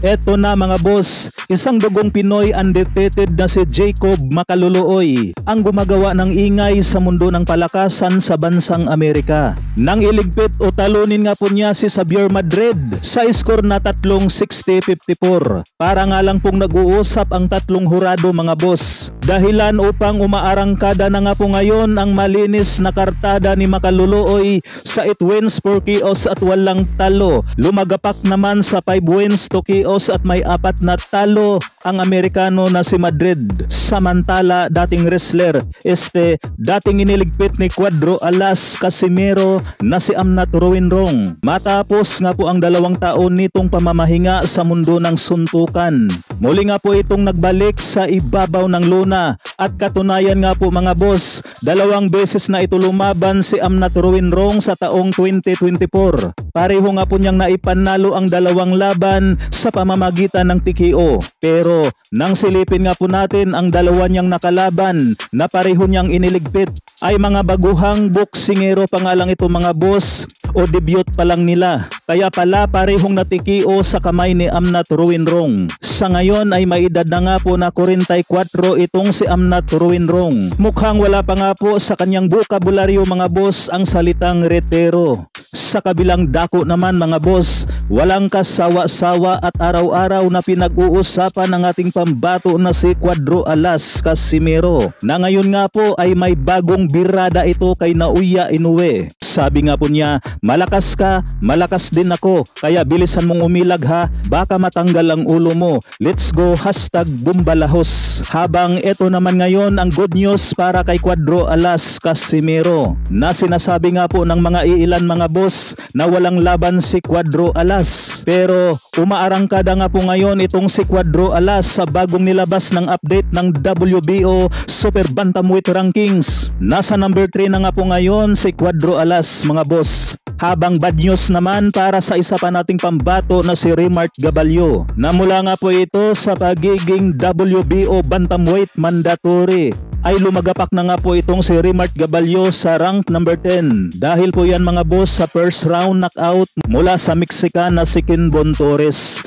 Eto na mga boss, isang dugong Pinoy undefeated na si Jacob Macaluloy ang gumagawa ng ingay sa mundo ng palakasan sa bansang Amerika. Nang iligpit o talunin nga po niya si Xavier Madrid sa score na 3-60-54. Para nga lang pong nag-uusap ang tatlong hurado mga boss. Dahilan upang umaarangkada na nga po ngayon ang malinis na kartada ni Macaluloy sa 8 wins 4 KOs at walang talo. Lumagapak naman sa 5 wins 2 KOs at may 4 na talo ang Amerikano na si Madrid. Samantala dating wrestler dating iniligpit ni Cuadro Alas Casimero na si Amnat Ruinrong. Matapos nga po ang 2 taon nitong pamamahinga sa mundo ng suntukan. Muli nga po itong nagbalik sa ibabaw ng luna at katunayan nga po mga boss, 2 beses na ito lumaban si Amnat Ruinrong sa taong 2024. Pareho nga po niyang naipanalo ang 2 laban sa pamamagitan ng TKO. Pero nang silipin nga po natin ang 2 niyang nakalaban na pareho niyang iniligpit ay mga baguhang boksingero pa nga lang ito mga boss o debut pa lang nila. Kaya pala parehong na TKO sa kamay ni Amnat Ruinrong. Sa ngayon ay may edad na nga po na 44 itong si Amnat Ruinrong. Mukhang wala pa nga po sa kanyang bokabularyo mga boss ang salitang retero. Sa kabilang dako naman mga boss, walang kasawa-sawa at araw-araw na pinag-uusapan ng ating pambato na si Cuadro Alas Casimero, na ngayon nga po ay may bagong birada ito kay Naoya Inoue. Sabi nga po niya, malakas ka, malakas din ako, kaya bilisan mong umilag ha, baka matanggal ang ulo mo. Let's go, #Bumbalahos. Habang ito naman ngayon ang good news para kay Cuadro Alas Casimero, na sinasabi nga po ng mga iilan mga boss na walang laban si Cuadro Alas. Pero umaarangkada nga po ngayon itong si Cuadro Alas sa bagong nilabas ng update ng WBO Super Bantamweight Rankings. Nasa number 3 na nga po ngayon si Cuadro Alas mga boss. Habang bad news naman para sa isa pa nating pambato na si Remart Gaballo, na mula nga po ito sa pagiging WBO Bantamweight Mandatory ay lumagapak na nga po itong si Remart Gaballo sa rank number 10. Dahil po yan mga boss sa first round knockout mula sa Mexican na si Kinbon Torres.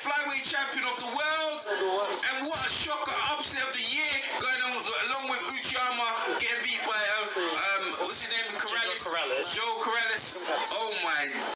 Flyweight champion of the world, and what a shocker upset of the year, going on along with Uchiyama getting beat by what's his name, Corrales. Joe Corrales. Oh my